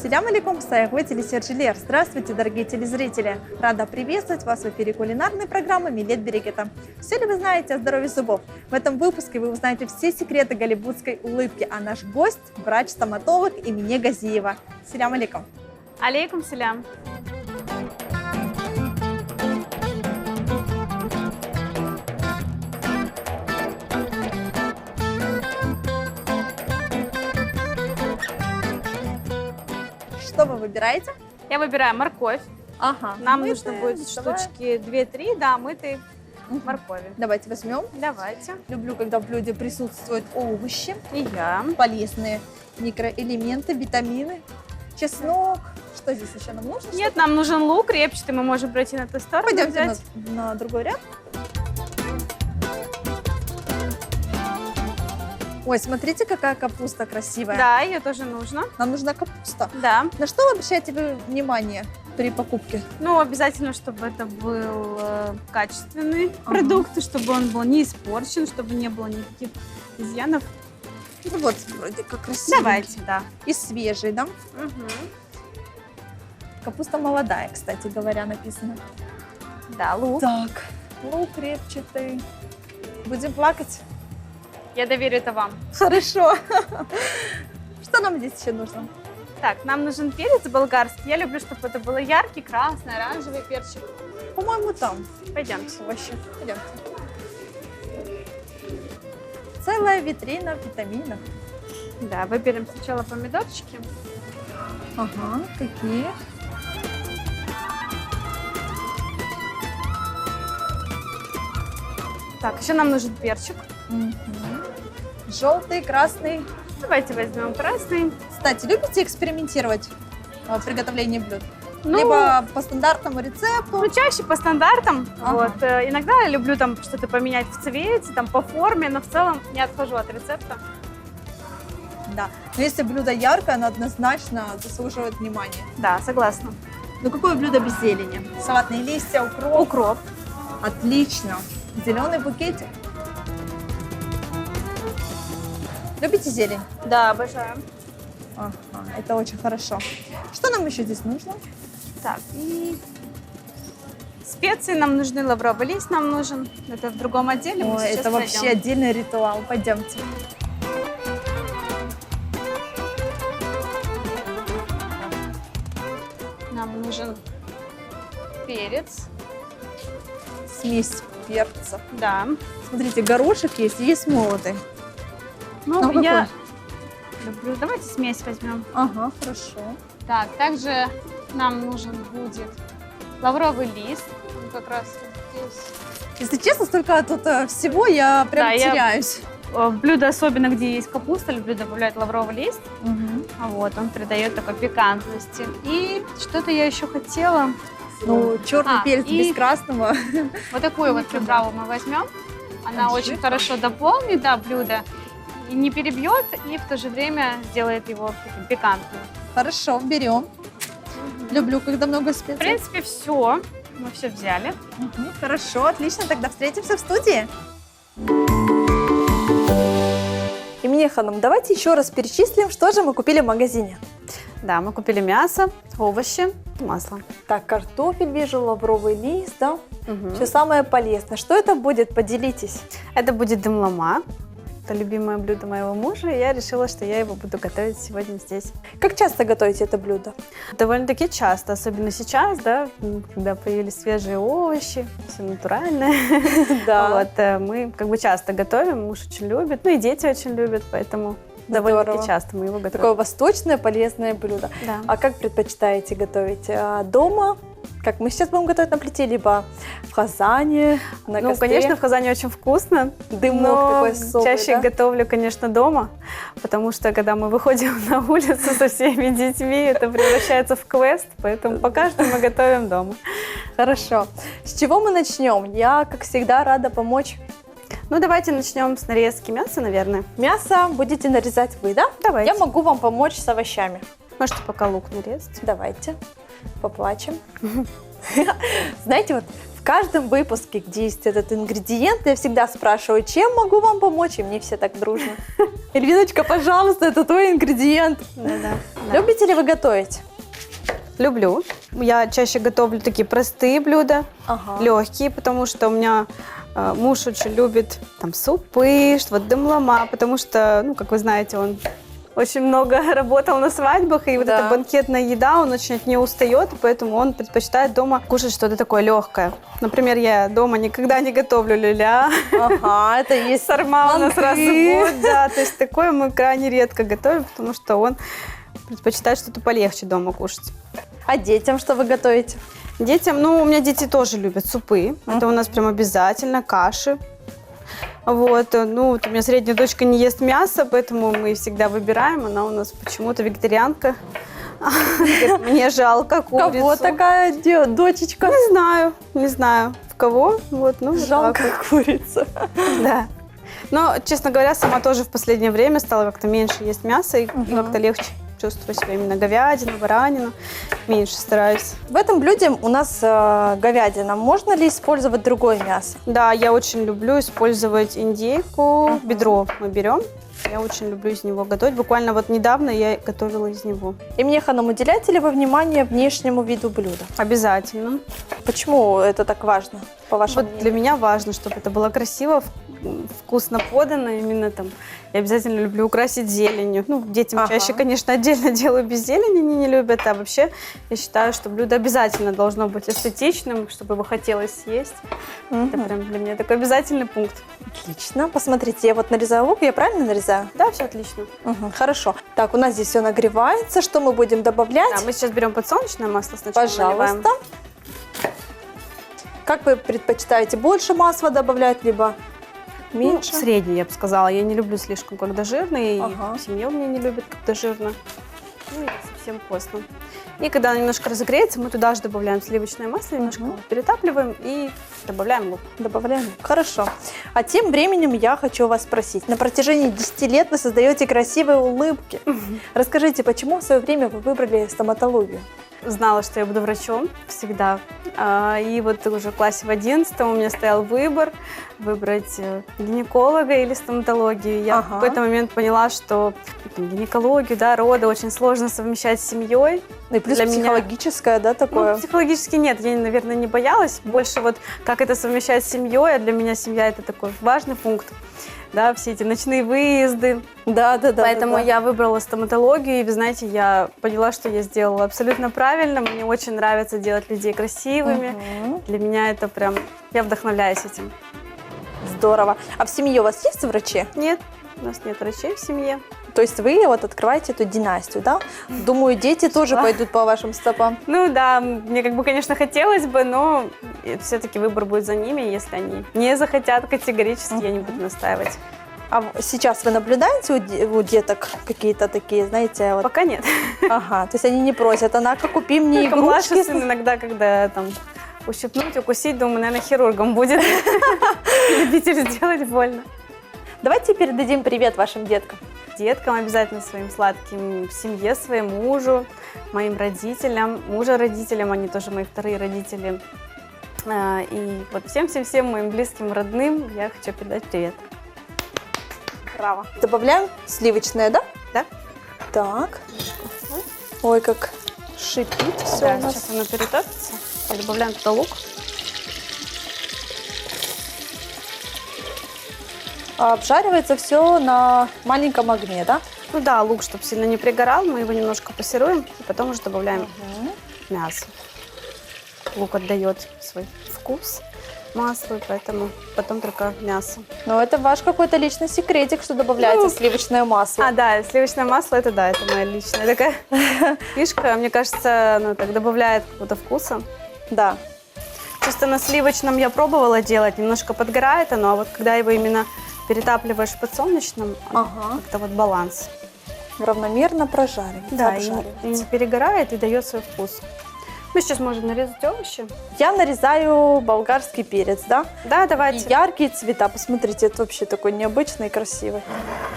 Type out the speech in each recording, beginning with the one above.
Ассаляму алейкум, сайгы телесерджилер. Здравствуйте, дорогие телезрители. Рада приветствовать вас в эфире кулинарной программы «Милет Берекета». Все ли вы знаете о здоровье зубов? В этом выпуске вы узнаете все секреты голливудской улыбки, а наш гость – врач-стоматолог Эмине Газиева. Ассаляму алейкум. Алейкум салям. Что вы выбираете? Я выбираю морковь. Ага. Нам мытые, нужно будет давай. штучки 2-3, да, мытой моркови. Давайте возьмем. Давайте. Люблю, когда в блюде присутствуют овощи, И я. полезные микроэлементы, витамины, чеснок. Что здесь еще нам нужно? Нет, нам нужен лук репчатый, мы можем пройти на ту сторону. Пойдемте взять. на другой ряд. Ой, смотрите, какая капуста красивая. Да, ее тоже нужно. Нам нужна капуста. Да. На что вы обращаете вы внимание при покупке? Ну, обязательно, чтобы это был качественный продукт, чтобы он был не испорчен, чтобы не было никаких изъянов. Ну вот, вроде как красивый. Давайте, да. И свежий, да? Угу. Капуста молодая, кстати говоря, написано. Да, лук. Так, лук репчатый. Будем плакать? Я доверю это вам. Хорошо. Что нам здесь еще нужно? Так, нам нужен перец болгарский. Я люблю, чтобы это было яркий, красный, оранжевый перчик. По-моему, там. Пойдемте. Овощи. Пойдемте. Целая витрина витаминов. Да, выберем сначала помидорчики. Ага, какие? Так, еще нам нужен перчик. Желтый, красный. Давайте возьмем красный. Кстати, любите экспериментировать в приготовлении блюд? Ну, Либо по стандартному рецепту? ну, чаще по стандартам. Ага. Вот. Иногда я люблю там что-то поменять в цвете, там по форме, но в целом не отхожу от рецепта. Да. Но если блюдо яркое, оно однозначно заслуживает внимания. Да, согласна. Ну какое блюдо без зелени? Салатные листья, укроп. Укроп. Отлично. Зеленый букетик. Любите зелень? Да, обожаю. Ага, это очень хорошо. Что нам еще здесь нужно? Так, и специи нам нужны, лавровый лист нам нужен. Это в другом отделе. Мы Ой, сейчас это вообще пройдем. отдельный ритуал. Пойдемте. Нам нужен перец. Смесь перцев. Да. Смотрите, горошек есть, и есть молотый. Ну, какой? я люблю. Давайте смесь возьмем. Ага, хорошо. Так, также нам нужен будет лавровый лист. Он как раз вот здесь. Если честно, столько тут всего, я прям Да, я- теряюсь. В блюдо, особенно где есть капуста, люблю добавлять лавровый лист. Мгм. Вот, он придает такой пикантности. И что-то я еще хотела. Ну, черный перец и- без красного. Вот такую вот приправу мы возьмем. Она очень Аджика. хорошо дополнит, да, блюдо. И не перебьет, и в то же время сделает его таким пикантным. Хорошо, берем. Люблю, когда много В специй. принципе, все. Мы все взяли. Мгм. Хорошо, отлично. Тогда встретимся в студии. Эмине Ханым, давайте еще раз перечислим, что же мы купили в магазине. Да, мы купили мясо, овощи, масло. Так, картофель вижу, лавровый лист, да? Все самое полезное. Что это будет? Поделитесь. Это будет дымлама. Это любимое блюдо моего мужа, и я решила, что я его буду готовить сегодня здесь. Как часто готовите это блюдо? Довольно-таки часто, особенно сейчас, да, когда появились свежие овощи, все натуральное. Вот, мы как бы часто готовим, муж очень любит, ну и дети очень любят, поэтому довольно-таки часто мы его готовим. Такое восточное полезное блюдо. Да. А как предпочитаете готовить? Дома? Как мы сейчас будем готовить на плите, либо в казане, на Ну, костре? конечно, в казане очень вкусно. Дымок но такой особый, чаще да? готовлю, конечно, дома, потому что, когда мы выходим на улицу со всеми детьми, это превращается в квест, поэтому пока что мы готовим дома. Хорошо. С чего мы начнем? Я, как всегда, рада помочь. Ну, давайте начнем с нарезки мяса, наверное. Мясо будете нарезать вы, да? Давайте. Я могу вам помочь с овощами. Можете пока лук нарезать. Давайте, поплачем. Знаете, вот в каждом выпуске, где есть этот ингредиент, я всегда спрашиваю, чем могу вам помочь, и мне все так дружно. Эльвиночка, пожалуйста, это твой ингредиент. Да. Любите ли вы готовить? Люблю. Я чаще готовлю такие простые блюда, легкие, потому что у меня муж очень любит там супы, вот дымлама, потому что, ну, как вы знаете, он очень много работал на свадьбах, и вот эта банкетная еда, он очень от нее устает, и поэтому он предпочитает дома кушать что-то такое легкое. Например, я дома никогда не готовлю люля. Ага, это есть сарма у нас раз в год, да, то есть такое мы крайне редко готовим, потому что он предпочитает что-то полегче дома кушать. А детям что вы готовите? Детям, ну, у меня дети тоже любят супы, это у нас прям обязательно, каши. Вот, ну, вот у меня средняя дочка не ест мясо, поэтому мы всегда выбираем, она у нас почему-то вегетарианка. Мне жалко курицу. Кого такая дочечка? Не знаю, в кого, вот, ну, жалко курицу. Да. Но, честно говоря, сама тоже в последнее время стала как-то меньше есть мясо и как-то легче чувствую себя именно говядину, баранину, меньше стараюсь. В этом блюде у нас говядина. Можно ли использовать другое мясо? Да, я очень люблю использовать индейку, бедро мы берем. Я очень люблю из него готовить. Буквально вот недавно я готовила из него. И мне, Ханум, уделяете ли вы внимание внешнему виду блюда? Обязательно. Почему это так важно, по вашему мнению? Для меня важно, чтобы это было красиво, вкусно подано, именно там. Я обязательно люблю украсить зеленью. Ну, детям чаще, конечно, отдельно делаю без зелени, они не любят. А вообще, я считаю, что блюдо обязательно должно быть эстетичным, чтобы его хотелось съесть. Это прям для меня такой обязательный пункт. Отлично. Посмотрите, я вот нарезаю лук, я правильно нарезаю? Да, все отлично. Хорошо. Так, у нас здесь все нагревается. Что мы будем добавлять? Да, мы сейчас берем подсолнечное масло сначала. Пожалуйста. Наливаем. Как вы предпочитаете, больше масла добавлять, либо меньше? Ну, средний, я бы сказала. Я не люблю слишком, когда жирный, и семья у меня не любит, когда жирно. Ну, это совсем вкусно. И когда оно немножко разогреется, мы туда же добавляем сливочное масло, немножко перетапливаем и добавляем лук. Добавляем. Хорошо. А тем временем я хочу вас спросить. На протяжении 10 лет вы создаете красивые улыбки. Расскажите, почему в свое время вы выбрали стоматологию? Знала, что я буду врачом всегда. И вот уже в классе в 11 у меня стоял выбор выбрать гинеколога или стоматологию. Я в какой-то момент поняла, что гинекологию, да, роды очень сложно совмещать с семьей. И плюс для психологическое, да, такое? Ну, психологически нет, я, наверное, не боялась. Больше вот как это совмещать с семьей, а для меня семья это такой важный пункт. Да, все эти ночные выезды. Да. Поэтому я выбрала стоматологию, и, вы знаете, я поняла, что я сделала абсолютно правильно. Мне очень нравится делать людей красивыми. Для меня это прям... Я вдохновляюсь этим. Здорово. А в семье у вас есть врачи? Нет, у нас нет врачей в семье. То есть вы вот открываете эту династию, да? Думаю, дети тоже пойдут по вашим стопам. Ну да, мне как бы, конечно, хотелось бы, но все-таки выбор будет за ними. Если они не захотят категорически, я не буду настаивать. А сейчас вы наблюдаете у деток какие-то такие, знаете? Вот... Пока нет. Ага, то есть они не просят, Анака, купи мне игрушки. Младший сын иногда, когда там ущипнуть, укусить, думаю, наверное, хирургом будет. Любитель сделать больно. Давайте передадим привет вашим деткам. Деткам обязательно, своим сладким, семье, своему мужу, моим родителям, мужа родителям, они тоже мои вторые родители. И вот всем-всем моим близким, родным я хочу передать привет. Браво. Добавляем сливочное, да? Да. Так. Ой, как шипит все да, у нас. Сейчас оно перетопится. Добавляем туда лук. Обжаривается все на маленьком огне, да? Ну да, лук, чтобы сильно не пригорал, мы его немножко пассируем, и потом уже добавляем мясо. Лук отдает свой вкус маслу, поэтому потом только мясо. Но это ваш какой-то личный секретик, что добавляется сливочное масло. А, да, сливочное масло, это да, это моя личная такая фишка. Мне кажется, оно так добавляет какого-то вкуса. Да. Чисто на сливочном я пробовала делать, немножко подгорает оно, а вот когда его именно перетапливаешь в подсолнечном, как-то вот баланс. Равномерно прожаривать. Да, и не перегорает и дает свой вкус. Мы сейчас можем нарезать овощи. Я нарезаю болгарский перец, да? Да, давайте. И яркие цвета. Посмотрите, это вообще такой необычный и красивый.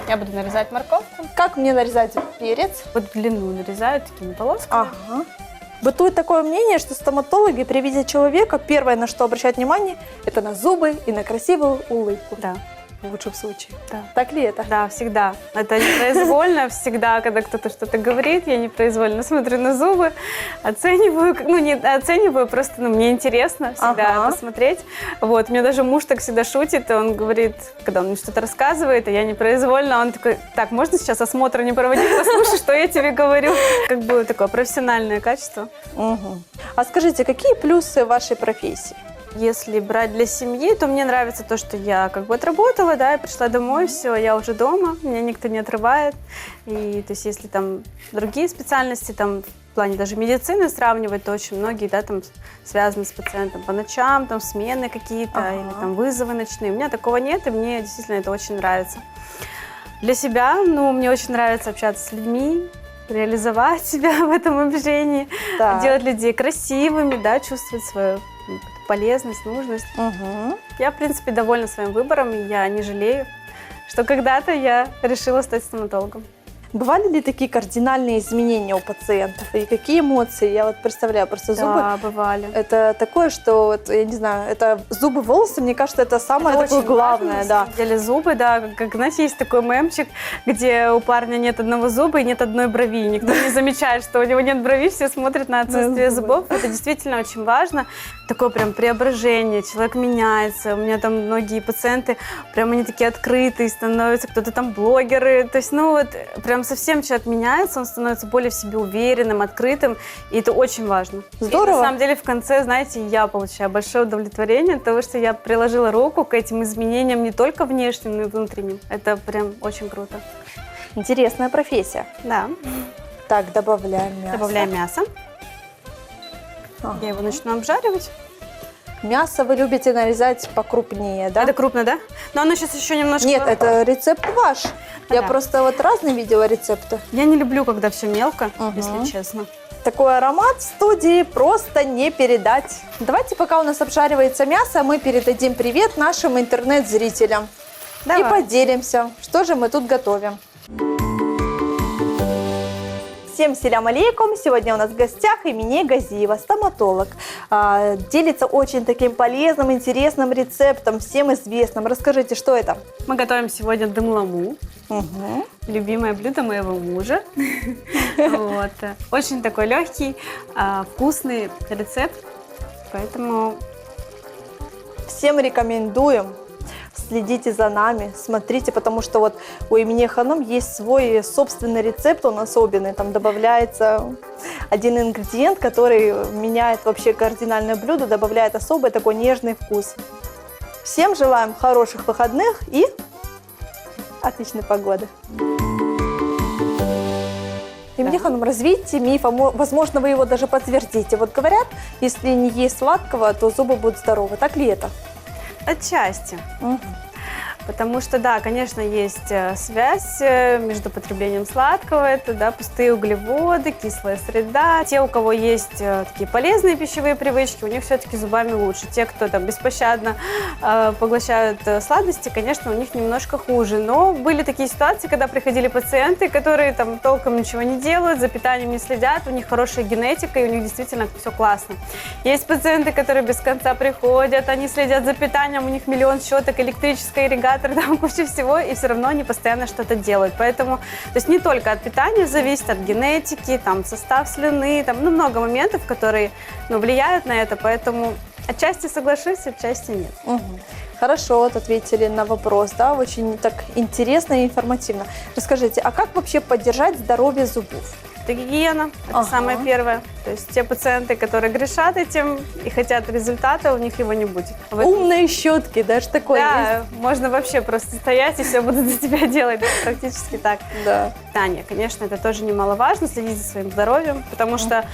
Я буду нарезать морковку. Как мне нарезать перец? Вот в длину нарезаю такими полосками. Ага. Бытует такое мнение, что стоматологи при виде человека первое, на что обращают внимание, это на зубы и на красивую улыбку. Да. В лучшем случае. Да. Так ли это? Да, всегда. Это непроизвольно. Всегда, когда кто-то что-то говорит, я непроизвольно смотрю на зубы, оцениваю. Ну, не оцениваю, просто мне интересно всегда посмотреть. Вот. У меня даже муж так всегда шутит, он говорит, когда он мне что-то рассказывает, а я непроизвольно, он такой, так, можно сейчас осмотра не проводить, послушай, что я тебе говорю. Как бы такое профессиональное качество. Угу. А скажите, какие плюсы вашей профессии? Если брать для семьи, то мне нравится то, что я как бы отработала, да, я пришла домой, все, я уже дома, меня никто не отрывает. И то есть если там другие специальности, там в плане даже медицины сравнивать, то очень многие, да, там связаны с пациентом по ночам, там смены какие-то или там вызовы ночные. У меня такого нет, и мне действительно это очень нравится. Для себя, ну, мне очень нравится общаться с людьми, реализовать себя в этом общении, делать людей красивыми, да, чувствовать свою полезность, нужность. Я, в принципе, довольна своим выбором, и я не жалею, что когда-то я решила стать стоматологом. Бывали ли такие кардинальные изменения у пациентов? И какие эмоции? Я вот представляю, просто зубы. Да, бывали. Это такое, что, вот, я не знаю, это зубы, волосы, мне кажется, это самое такое главное. Да. На самом деле зубы, да, как, знаете, есть такой мемчик, где у парня нет одного зуба и нет одной брови. Никто не замечает, что у него нет брови, все смотрят на отсутствие зубов. Это действительно очень важно. Такое прям преображение, человек меняется. У меня там многие пациенты, прям они такие открытые становятся, кто-то там блогеры. То есть, ну вот, прям совсем человек меняется, он становится более в себе уверенным, открытым, и это очень важно. Здорово. И на самом деле в конце, знаете, я получаю большое удовлетворение от того, что я приложила руку к этим изменениям не только внешним, но и внутренним. Это прям очень круто. Интересная профессия. Да. Так, добавляем мясо. Добавляем мясо. Я его начну обжаривать. Мясо вы любите нарезать покрупнее, да? Это крупно, да? Но оно сейчас еще немножко... Нет, это рецепт ваш. Я Да. просто вот разные видела рецепты. Я не люблю, когда все мелко, если честно. Такой аромат в студии просто не передать. Давайте, пока у нас обжаривается мясо, мы передадим привет нашим интернет-зрителям. Давай. И поделимся, что же мы тут готовим. Всем селям алейкум! Сегодня у нас в гостях Эмине Газиева, стоматолог. Делится очень таким полезным, интересным рецептом, всем известным. Расскажите, что это? Мы готовим сегодня дымламу. Любимое блюдо моего мужа. Вот. Очень такой легкий, вкусный рецепт. Поэтому Всем рекомендуем. Следите за нами, смотрите, потому что вот у Эмине Ханом есть свой собственный рецепт, он особенный. Там добавляется один ингредиент, который меняет вообще кардинальное блюдо, добавляет особый такой нежный вкус. Всем желаем хороших выходных и отличной погоды. Эмине Ханом, развейте миф, а возможно, вы его даже подтвердите. Вот говорят, если не есть сладкого, то зубы будут здоровы. Так ли это? отчасти. Потому что, да, конечно, есть связь между потреблением сладкого, это, да, пустые углеводы, кислая среда. Те, у кого есть такие полезные пищевые привычки, у них все-таки зубами лучше. Те, кто там беспощадно поглощают сладости, конечно, у них немножко хуже. Но были такие ситуации, когда приходили пациенты, которые там толком ничего не делают, за питанием не следят, у них хорошая генетика, и у них действительно все классно. Есть пациенты, которые без конца приходят, они следят за питанием, у них миллион щеток, электрическая ирригация, там куча всего, и все равно они постоянно что-то делают. Поэтому, то есть не только от питания зависит, от генетики, там, состав слюны, там, ну, много моментов, которые, ну, влияют на это, поэтому отчасти соглашусь, отчасти нет. Хорошо, вот ответили на вопрос, да, очень так интересно и информативно. Расскажите, а как вообще поддержать здоровье зубов? Это гигиена, это самое первое. То есть те пациенты, которые грешат этим и хотят результата, у них его не будет. Умные щетки, даже такое да, есть? можно вообще просто стоять и все будут за тебя делать, да, практически так. Да. Питание, конечно, это тоже немаловажно, следить за своим здоровьем, потому что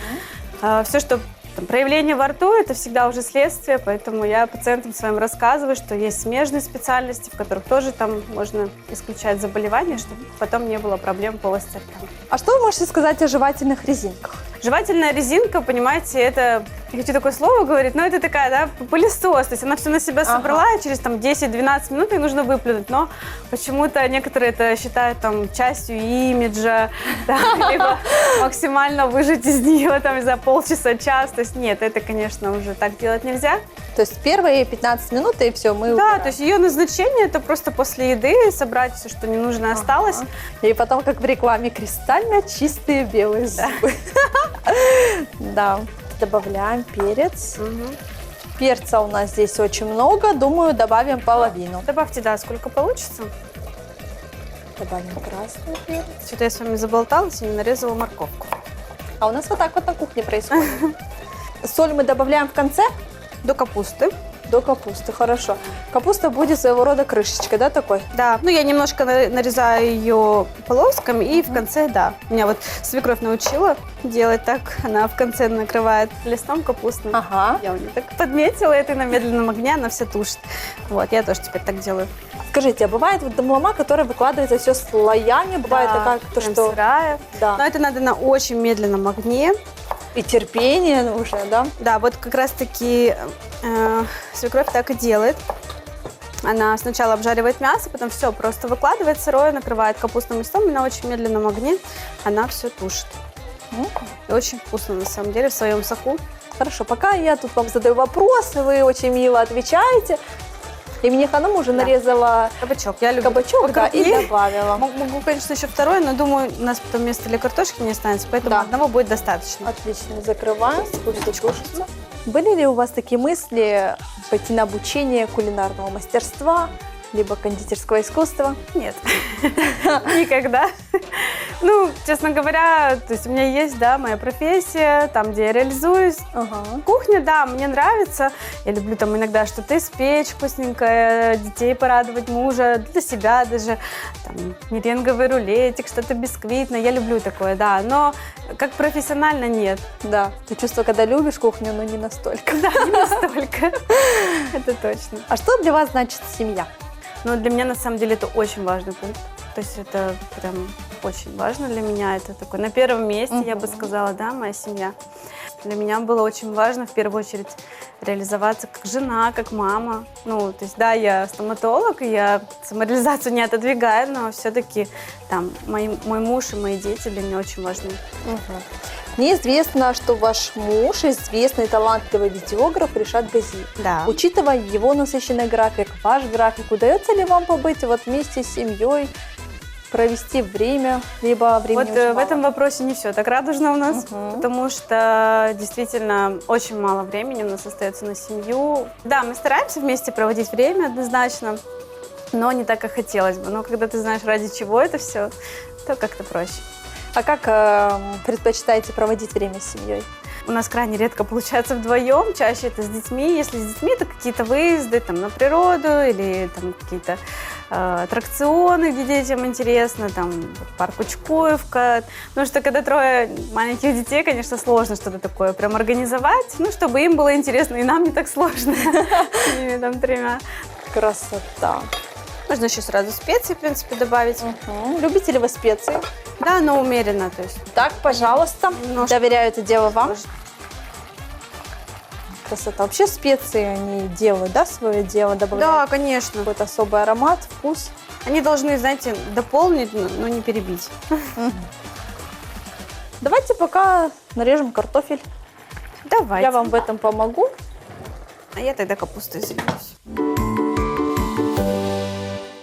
все, что там, проявление во рту, это всегда уже следствие, поэтому я пациентам своим рассказываю, что есть смежные специальности, в которых тоже там можно исключать заболевания, чтобы потом не было проблем в полости рта. А что вы можете сказать о жевательных резинках? Жевательная резинка, понимаете, это, я хочу такое слово говорить, но это такая, да, пылесос, то есть она все на себя собрала, и через там 10-12 минут ей нужно выплюнуть, но почему-то некоторые это считают там частью имиджа, да, либо максимально выжать из нее там за полчаса-час, то есть нет, это, конечно, уже так делать нельзя. То есть первые 15 минут и все, мы Да, убираем. то есть ее назначение это просто после еды собрать все, что ненужное осталось. И потом, как в рекламе, кристально чистые белые зубы. Да. Добавляем перец. Перца у нас здесь очень много, думаю, добавим половину. Добавьте, да, сколько получится. Добавим красный перец. Что-то я с вами заболталась и не нарезала морковку. А у нас вот так вот на кухне происходит. Соль мы добавляем в конце? До капусты. До капусты, хорошо. Капуста будет своего рода крышечкой, да, такой? Да, ну я немножко нарезаю ее полосками и в конце, да. Меня вот свекровь научила делать так. Она в конце накрывает листом капустным. Ага. Я у нее так подметила это, и на медленном огне она все тушит. Вот, я тоже теперь так делаю. Скажите, а бывает вот домлама, которая выкладывается все слоями? Бывает Да, такая, то, прям что... сырая. Да. Но это надо на очень медленном огне. И терпение нужно, да? Да, вот как раз-таки свекровь так и делает. Она сначала обжаривает мясо, потом все просто выкладывает сырое, накрывает капустным листом, и на очень медленном огне она все тушит. И очень вкусно, на самом деле, в своем соку. Хорошо, пока я тут вам задаю вопросы, вы очень мило отвечаете. И мне Ханум уже нарезала Кабачок. Я люблю кабачок, да, и покрупнее. добавила. Могу, конечно, еще второй, но думаю, у нас потом места для картошки не останется, поэтому Да. одного будет достаточно. Отлично, закрываем, пусть тушится. Были ли у вас такие мысли пойти на обучение кулинарного мастерства, либо кондитерского искусства? Нет, никогда. Ну, честно говоря, то есть у меня есть, да, моя профессия, там, где я реализуюсь. Ага. Кухня, да, мне нравится. Я люблю там иногда что-то испечь вкусненькое, детей порадовать, мужа, для себя даже. Там, меренговый рулетик, что-то бисквитное. Я люблю такое, да. Но как профессионально нет. Да, ты чувство, когда любишь кухню, но не настолько. Да, не настолько. Это точно. А что для вас значит семья? Но для меня, на самом деле, это очень важный пункт. То есть это прям очень важно для меня. Это такой на первом месте, я бы сказала, да, моя семья. Для меня было очень важно, в первую очередь, реализоваться как жена, как мама. Ну, то есть, да, я стоматолог, и я самореализацию не отодвигаю, но все-таки там мой муж и мои дети для меня очень важны. Мне известно, что ваш муж известный талантливый видеограф Ришат Гази. Да. Учитывая его насыщенный график, ваш график, удается ли вам побыть вот вместе с семьей, провести время, либо времени Вот очень в мало? этом вопросе не все так радужно у нас, потому что действительно очень мало времени у нас остается на семью. Да, мы стараемся вместе проводить время однозначно, но не так, как хотелось бы. Но когда ты знаешь, ради чего это все, то как-то проще. А как предпочитаете проводить время с семьей? У нас крайне редко получается вдвоем, чаще это с детьми. Если с детьми, то какие-то выезды там, на природу или там, какие-то аттракционы, где детям интересно, там парк Учкуевка. Потому что когда трое маленьких детей, конечно, сложно что-то такое прям организовать, ну, чтобы им было интересно, и нам не так сложно с ними там тремя. Красота. Можно еще сразу специи, в принципе, добавить. Любите ли вы специи? Да, но умеренно, то есть. Так, пожалуйста, Немножко. доверяю это дело вам. Красота. Вообще специи, они делают, да, свое дело, добавляют Да, конечно. какой-то особый аромат, вкус. Они должны, знаете, дополнить, но не перебить. Давайте пока нарежем картофель. Давайте. Я вам в этом помогу. А я тогда капустой займусь.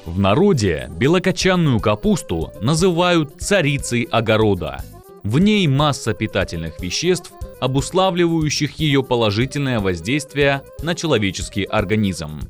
В народе белокочанную капусту называют царицей огорода. В ней масса питательных веществ, обуславливающих ее положительное воздействие на человеческий организм.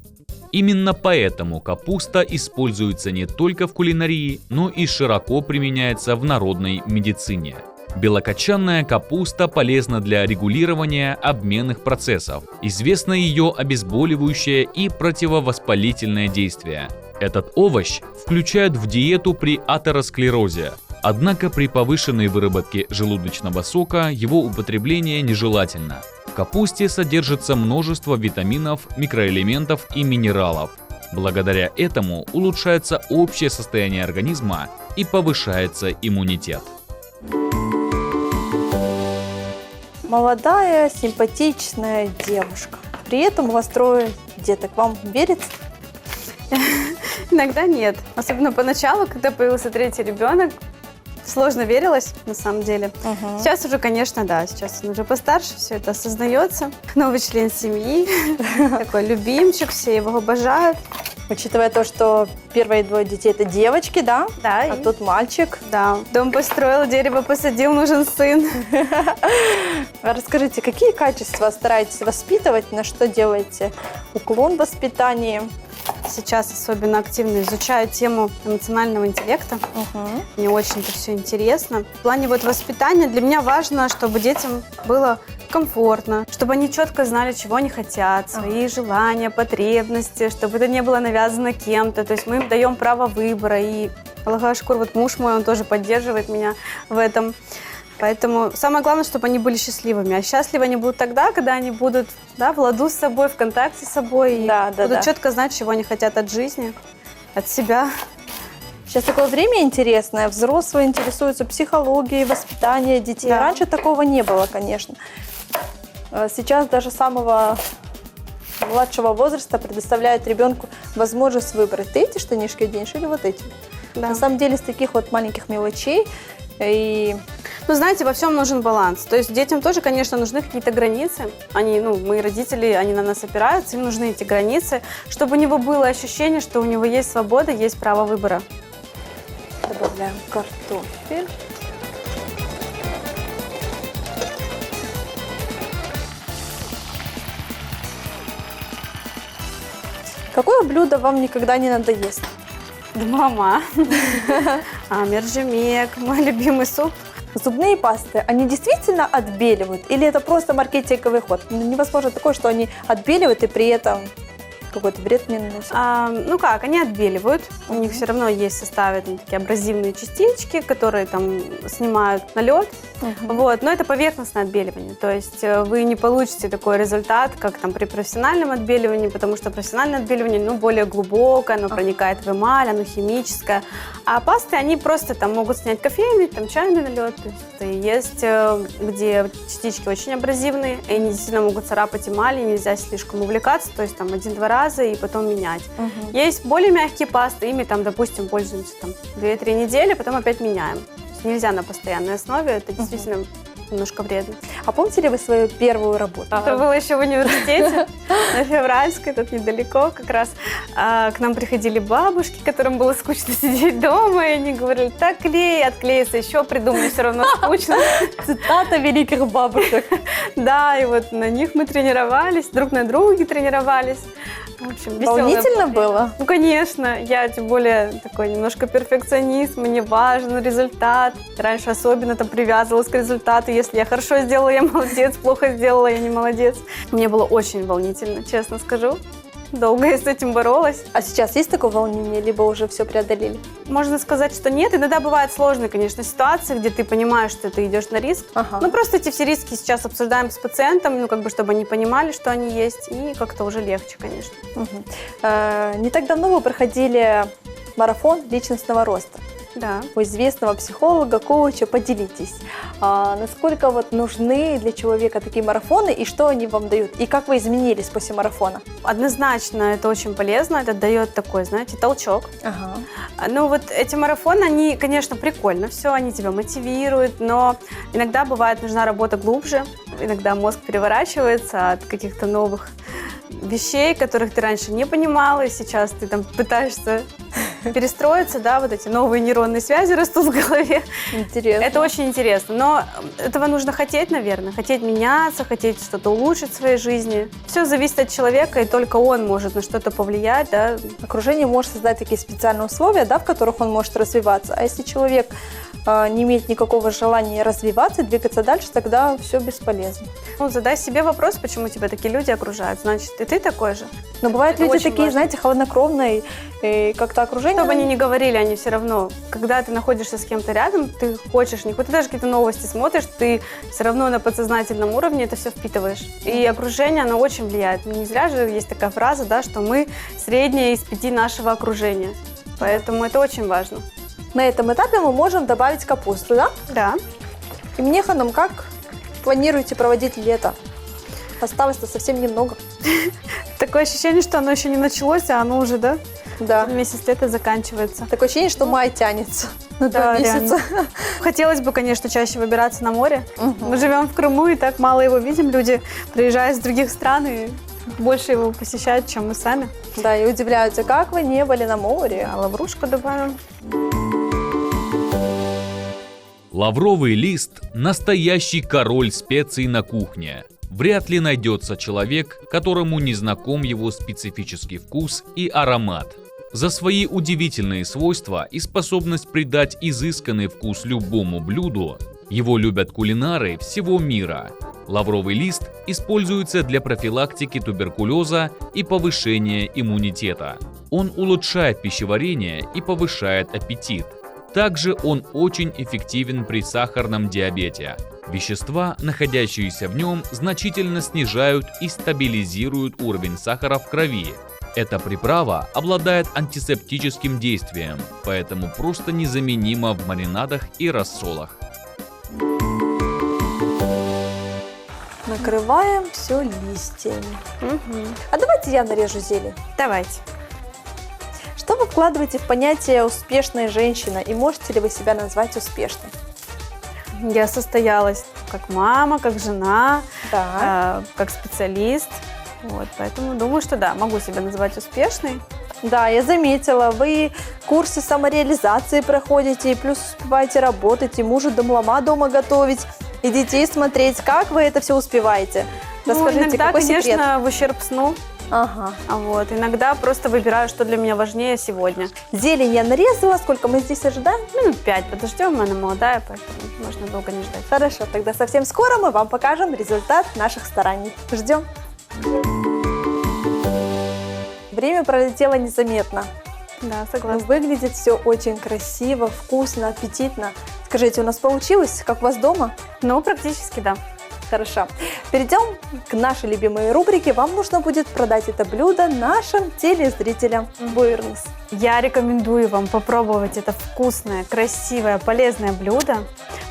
Именно поэтому капуста используется не только в кулинарии, но и широко применяется в народной медицине. Белокочанная капуста полезна для регулирования обменных процессов. Известно ее обезболивающее и противовоспалительное действие. Этот овощ включают в диету при атеросклерозе. Однако при повышенной выработке желудочного сока его употребление нежелательно. В капусте содержится множество витаминов, микроэлементов и минералов. Благодаря этому улучшается общее состояние организма и повышается иммунитет. Молодая, симпатичная девушка. При этом у вас 3 деток. Вам верится? Иногда нет. Особенно поначалу, когда появился 3-й ребенок, сложно верилось, на самом деле. Сейчас уже, конечно, да, сейчас он уже постарше, все это осознается. Новый член семьи, такой любимчик, все его обожают. Учитывая то, что первые 2 детей это девочки, да? Да. А тут мальчик. Да. Дом построил, дерево посадил, нужен сын. Расскажите, какие качества стараетесь воспитывать, на что делаете уклон в воспитании? Сейчас особенно активно изучаю тему эмоционального интеллекта. Мне очень это все интересно. В плане вот воспитания для меня важно, чтобы детям было комфортно, чтобы они четко знали, чего они хотят, свои желания, потребности, чтобы это не было навязано кем-то. То есть мы им даем право выбора. И Аллах шукур, вот муж мой, он тоже поддерживает меня в этом. Поэтому самое главное, чтобы они были счастливыми. А счастливы они будут тогда, когда они будут, да, в ладу с собой, в контакте с собой. И будут четко знать, чего они хотят от жизни, от себя. Сейчас такое время интересное. Взрослые интересуются психологией, воспитанием детей. Да. Раньше такого не было, конечно. Сейчас даже самого младшего возраста предоставляют ребенку возможность выбрать. Ты эти штанишки оденешь или вот эти? Да. На самом деле с таких вот маленьких мелочей. И Ну, знаете, во всем нужен баланс. То есть детям тоже, конечно, нужны какие-то границы. Они, мы, родители, они на нас опираются, им нужны эти границы, чтобы у него было ощущение, что у него есть свобода, есть право выбора. добавляем картофель. Какое блюдо вам никогда не надоест? Мама. Мержемек, мой любимый суп. Зубные пасты, они действительно отбеливают? Или это просто маркетинговый ход? Невозможно такое, что они отбеливают и при этом какой-то вред не наносят. Они отбеливают. У них все равно есть в составе там, такие абразивные частички, которые там снимают налет. Вот, но это поверхностное отбеливание. То есть вы не получите такой результат, как там при профессиональном отбеливании, потому что профессиональное отбеливание более глубокое, оно проникает в эмаль, оно химическое. А пасты, они просто там могут снять кофейный, там чайный налет. То есть где частички очень абразивные, и они действительно могут царапать эмаль, и нельзя слишком увлекаться, то есть там 1-2 раза и потом менять. Есть более мягкие пасты, ими там, допустим, пользуемся там 2-3 недели, потом опять меняем. То есть нельзя на постоянной основе, это действительно немножко вредно. А помните ли вы свою первую работу? Это было еще в университете, на Февральской, тут недалеко как раз. К нам приходили бабушки, которым было скучно сидеть дома, и они говорили: так клей, отклеится, еще придумали, все равно скучно. Цитата великих бабушек. Да, и вот на них мы тренировались, друг на друге тренировались. В общем, волнительно было? Ну, конечно. Я, тем более, такой немножко перфекционист, мне важен результат. Раньше особенно там привязывалась к результату. Если я хорошо сделала, я молодец, плохо сделала, я не молодец. Мне было очень волнительно, честно скажу. Долго я с этим боролась. А сейчас есть такое волнение, либо уже все преодолели? Можно сказать, что нет. Иногда бывают сложные, конечно, ситуации, где ты понимаешь, что ты идешь на риск. Ну, просто эти все риски сейчас обсуждаем с пациентом, чтобы они понимали, что они есть, и как-то уже легче, конечно. Не так давно вы проходили марафон личностного роста. Да. У известного психолога, коуча. Поделитесь, насколько нужны для человека такие марафоны и что они вам дают, и как вы изменились после марафона? Однозначно это очень полезно, это дает такой, знаете, толчок. Ну вот эти марафоны, они, конечно, прикольно все, они тебя мотивируют, но иногда бывает нужна работа глубже, иногда мозг переворачивается от каких-то новых вещей, которых ты раньше не понимала, и сейчас ты там пытаешься перестроиться, да, вот эти новые нейронные связи растут в голове. Интересно. Это очень интересно, но этого нужно хотеть, наверное, хотеть меняться, хотеть что-то улучшить в своей жизни. Все зависит от человека, и только он может на что-то повлиять, да. Окружение может создать такие специальные условия, да, в которых он может развиваться, а если человек не имеет никакого желания развиваться, двигаться дальше, тогда все бесполезно. Задай себе вопрос, почему тебя такие люди окружают, значит, и ты такой же. Но бывают Это люди очень такие, важно. знаете, хладнокровные, и как-то окружение... Что бы они ни говорили, они все равно, когда ты находишься с кем-то рядом, ты хочешь, не хоть ты даже какие-то новости смотришь, ты все равно на подсознательном уровне это все впитываешь. И окружение, оно очень влияет. Не зря же есть такая фраза, да, что мы среднее из 5 нашего окружения. Поэтому это очень важно. На этом этапе мы можем добавить капусту, да? Да. И мне, ханым, как планируете проводить лето? Осталось-то совсем немного. Такое ощущение, что оно еще не началось, а оно уже, да, Да. месяц лета заканчивается. Такое ощущение, что май тянется на 2 месяца. Хотелось бы, конечно, чаще выбираться на море. Мы живем в Крыму и так мало его видим. Люди приезжают с других стран и больше его посещают, чем мы сами. Да, и удивляются, как вы не были на море. А лаврушку добавим. Лавровый лист – настоящий король специй на кухне. Вряд ли найдется человек, которому не знаком его специфический вкус и аромат. За свои удивительные свойства и способность придать изысканный вкус любому блюду его любят кулинары всего мира. Лавровый лист используется для профилактики туберкулеза и повышения иммунитета. Он улучшает пищеварение и повышает аппетит. Также он очень эффективен при сахарном диабете. Вещества, находящиеся в нем, значительно снижают и стабилизируют уровень сахара в крови. Эта приправа обладает антисептическим действием, поэтому просто незаменима в маринадах и рассолах. Накрываем все листьями. А давайте я нарежу зелень. Давайте. Что вы вкладываете в понятие «успешная женщина» и можете ли вы себя назвать успешной? Я состоялась как мама, как жена, Да. как специалист. Вот, поэтому думаю, что да, могу себя называть успешной. Да, я заметила, вы курсы самореализации проходите, и плюс успеваете работать, и мужу домлама дома готовить, и детей смотреть. Как вы это все успеваете? Расскажите, иногда, какой конечно, секрет? в ущерб сну. Ага. Вот, иногда просто выбираю, что для меня важнее сегодня. Зелень я нарезала. Сколько мы здесь ожидаем? Минут 5 подождем, она молодая, поэтому можно долго не ждать. Хорошо, тогда совсем скоро мы вам покажем результат наших стараний. Ждем. Время пролетело незаметно. Да, Но согласна. выглядит все очень красиво, вкусно, аппетитно. Скажите, у нас получилось, как у вас дома? Ну, практически да. Хорошо. Перейдем к нашей любимой рубрике. Вам нужно будет продать это блюдо нашим телезрителям. Буйрнес. Я рекомендую вам попробовать это вкусное, красивое, полезное блюдо.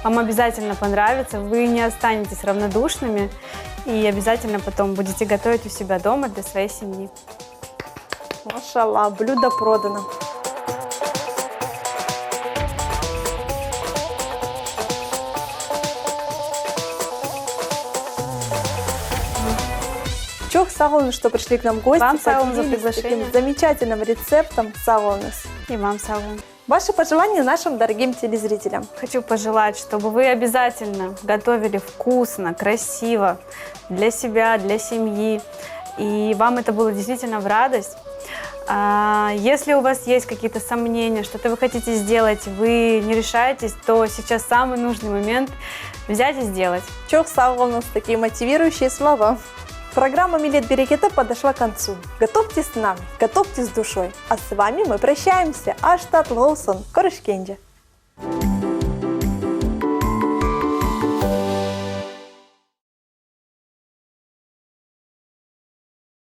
Вам обязательно понравится, вы не останетесь равнодушными и обязательно потом будете готовить у себя дома для своей семьи. Машаллах, блюдо продано. Чох сағылыңыз, что пришли к нам в гости. Вам сағылың за поделились приглашение. таким замечательным рецептом сағылыңыз. И вам салам. Ваши пожелания нашим дорогим телезрителям. Хочу пожелать, чтобы вы обязательно готовили вкусно, красиво для себя, для семьи. И вам это было действительно в радость. Если у вас есть какие-то сомнения, что-то вы хотите сделать, вы не решаетесь, то сейчас самый нужный момент взять и сделать. Чох сағылыңыз, такие мотивирующие слова. Программа «Милет Берекета» подошла к концу. Готовьте с нами, готовьте с душой. А с вами мы прощаемся. Аштат Лоусон, Корышкенджи.